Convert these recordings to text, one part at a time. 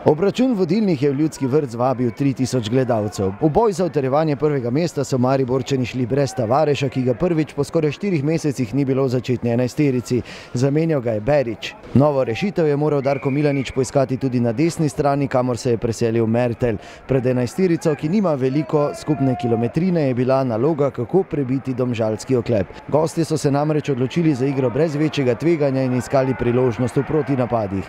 Obračun vodilnih je v Ljudski vrt zvabil 3000 gledalcev. V boj za utrjevanje prvega mesta so Mariborčani šli brez Tavareša, ki ga prvič po skoraj 4 mesecih ni bilo v začetni enajsterici. Zamenjal ga je Berić. Novo rešitev je moral Darko Milanič poiskati tudi na desni strani, kamor se je preselil Mertelj. Pred enajsterico, ki nima veliko skupne kilometrine, je bila naloga, kako prebiti domžalski oklep. Gostje so se namreč odločili za igro brez večjega tveganja in iskali priložnost v protinapadih.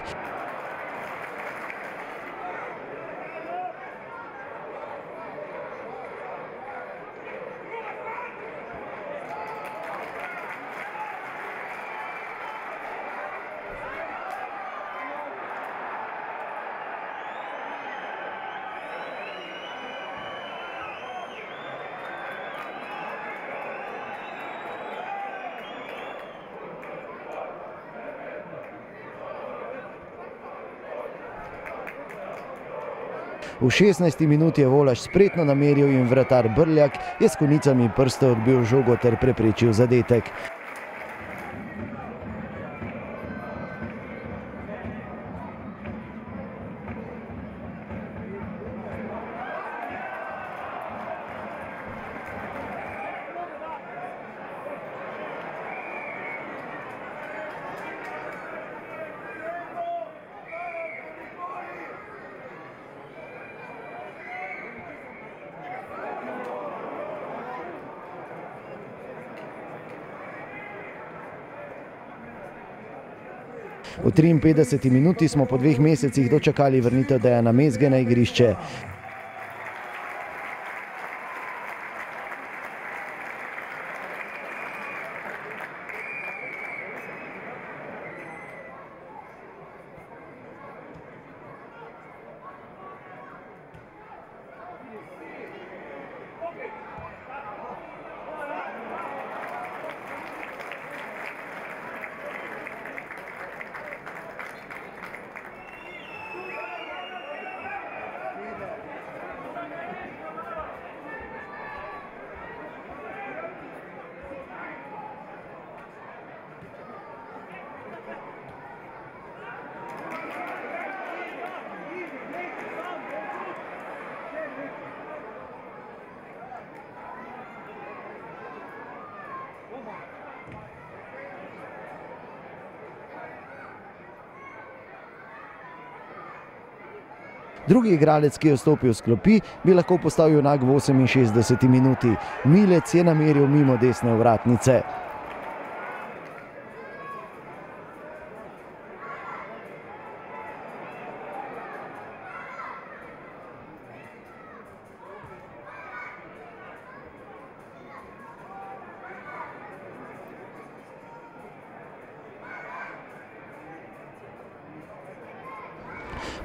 V 16. minuti je Volaš spretno nameril in vratar Brljak je s konicami prstov odbil žogo ter preprečil zadetek. V 53. minuti smo po 2 mesecih dočakali vrnitev Dejana Mezge na igrišče. Drugi igralec, ki je vstopil s klopi, bi lahko postal junak v 68. minuti. Milec je nameril mimo desne vratnice.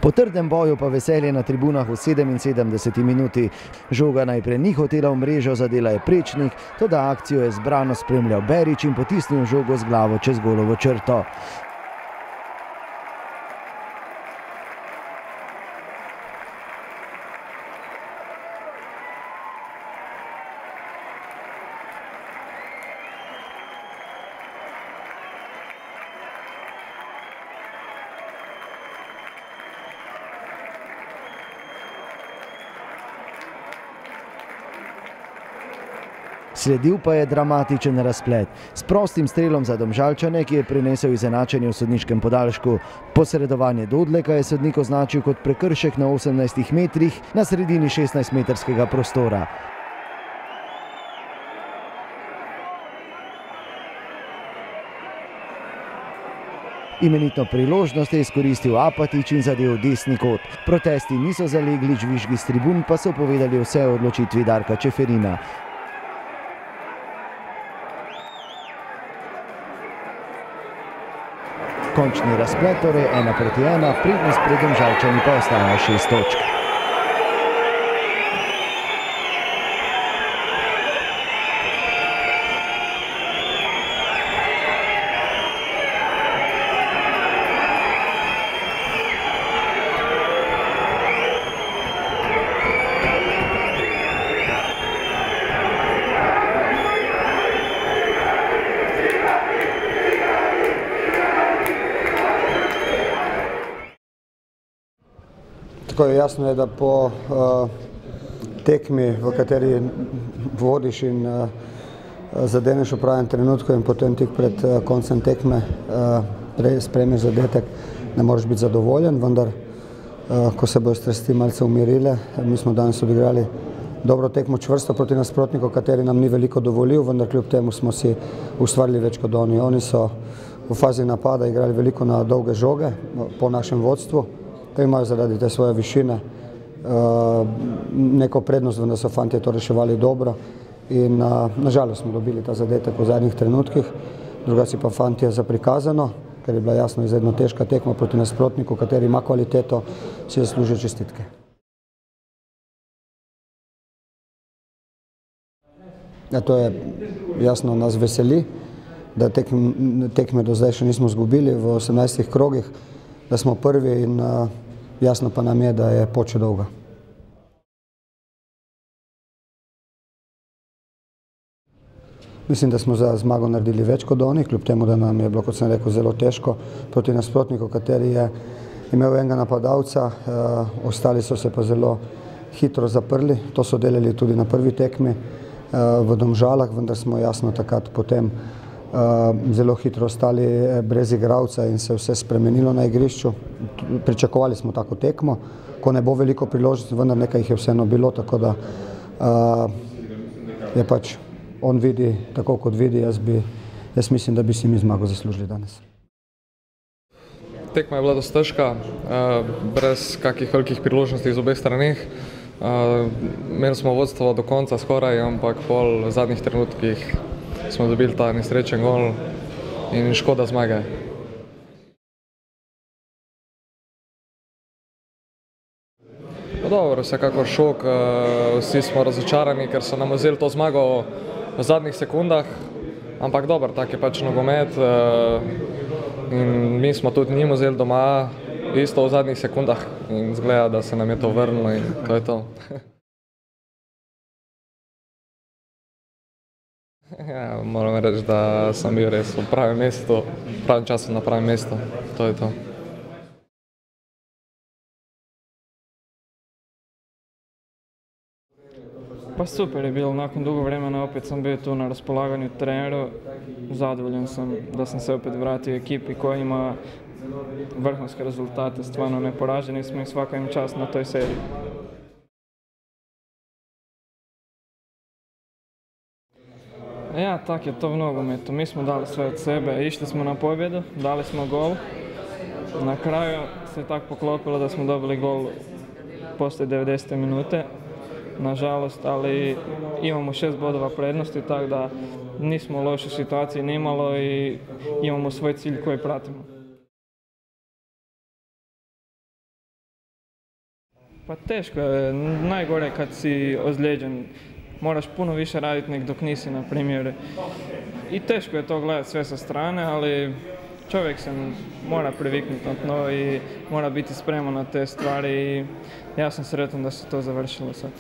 Po trdem boju pa veselje na tribunah v 77. minuti. Žoga najprej ni hotela v mrežo, zadela je Prečnik, toda akcijo je zbrano spremljal Berić in potisnil žogo z glavo čez golovo črto. Sledil pa je dramatičen razplet. S prostim strelom za Domžalčane, ki je prinesel izenačenje v sodniškem podaljšku. Posredovanje Dodleka je sodnik označil kot prekršek na 18 metrih na sredini 16-metrskega prostora. Imenitno priložnost je izkoristil Apatič in zadel desni kot. Protesti niso zalegli, žvižgi s tribun pa so povedali vse o odločitvi Darka Čeferina. Končni razplet, torej 1:1, prednost pred Domžalčani pa ostaja 6 točk. Tako je, jasno je, da po tekmi, v kateri vodiš in zadeneš v pravem trenutku in potem tik pred koncem tekme sprejmeš zadetek, ne moreš biti zadovoljen, vendar ko se bojo strasti malce umirile, mi smo danes odigrali dobro tekmo, čvrsto proti nasprotniku, kateri nam ni veliko dovolil, vendar kljub temu smo si ustvarili več kot oni. Oni so v fazi napada igrali veliko na dolge žoge po našem vodstvu, ki imajo zaradi te svoje višine neko prednost, vendar so fantje to reševali dobro in nažalost smo dobili ta zadetek v zadnjih trenutkih, drugače pa fantje za prikazano, ker je bila jasno izredno težka tekma proti nasprotniku, kateri ima kvaliteto, si zaslužijo čestitke. Ja, to je jasno nas veseli, da tekme do zdaj še nismo izgubili v 18 krogih, da smo prvi in jasno pa nam je, da je pot še dolga. Mislim, da smo za zmago naredili več kot oni, kljub temu, da nam je bilo, kot sem rekel, zelo težko proti nasprotniku, kateri je imel enega napadalca, ostali so se pa zelo hitro zaprli, to so delali tudi na prvi tekmi v Domžalah, vendar smo jasno takrat potem zelo hitro ostali brez igralca in se vse spremenilo na igrišču. Pričakovali smo tako tekmo, ko ne bo veliko priložnosti, vendar nekaj jih je vseeno bilo, tako da je pač on vidi tako, kot vidi, jaz mislim, da bi si mi zmago zaslužili danes. Tekma je bila dosti težka, brez kakih velikih priložnosti z obeh straneh. Imeli smo vodstvo do konca skoraj, ampak pol v zadnjih trenutkih smo dobili ta nesrečen gol in škoda zmage. Dobro, vsekakor šok, vsi smo razočarani, ker so nam vzeli to zmago v zadnjih sekundah, ampak dobro, tak je pač nogomet in mi smo tudi njim vzeli doma isto v zadnjih sekundah in izgleda, da se nam je to vrnilo in to je to. Ja, moram reči, da sem bil res v pravem mestu, v pravem času na pravem mestu, to je to. Pa super je bilo, nakon dugo vremena opet sam bio tu na raspolaganju treneru. Zadovoljan sam da sam se opet vratio ekipi koja ima vrhunske rezultate, stvarno neporaženi smo i svaka im čast na toj seriji. Ja, tak je to u nogometu. Mi smo dali sve od sebe, išli smo na pobjedu, dali smo gol. Na kraju se tako poklopilo da smo dobili gol poslije 90. minute. Nažalost, ali imamo 6 bodova prednosti, tako da nismo u lošoj situaciji nimalo i imamo svoj cilj koji pratimo. Pa teško je, najgore kad si ozlijeđen. Moraš puno više raditi nek dok nisi, na primjer. I teško je to gledati sve sa strane, ali čovjek se mora priviknuti na to i mora biti spreman na te stvari i ja sam sretan da se to završilo sad.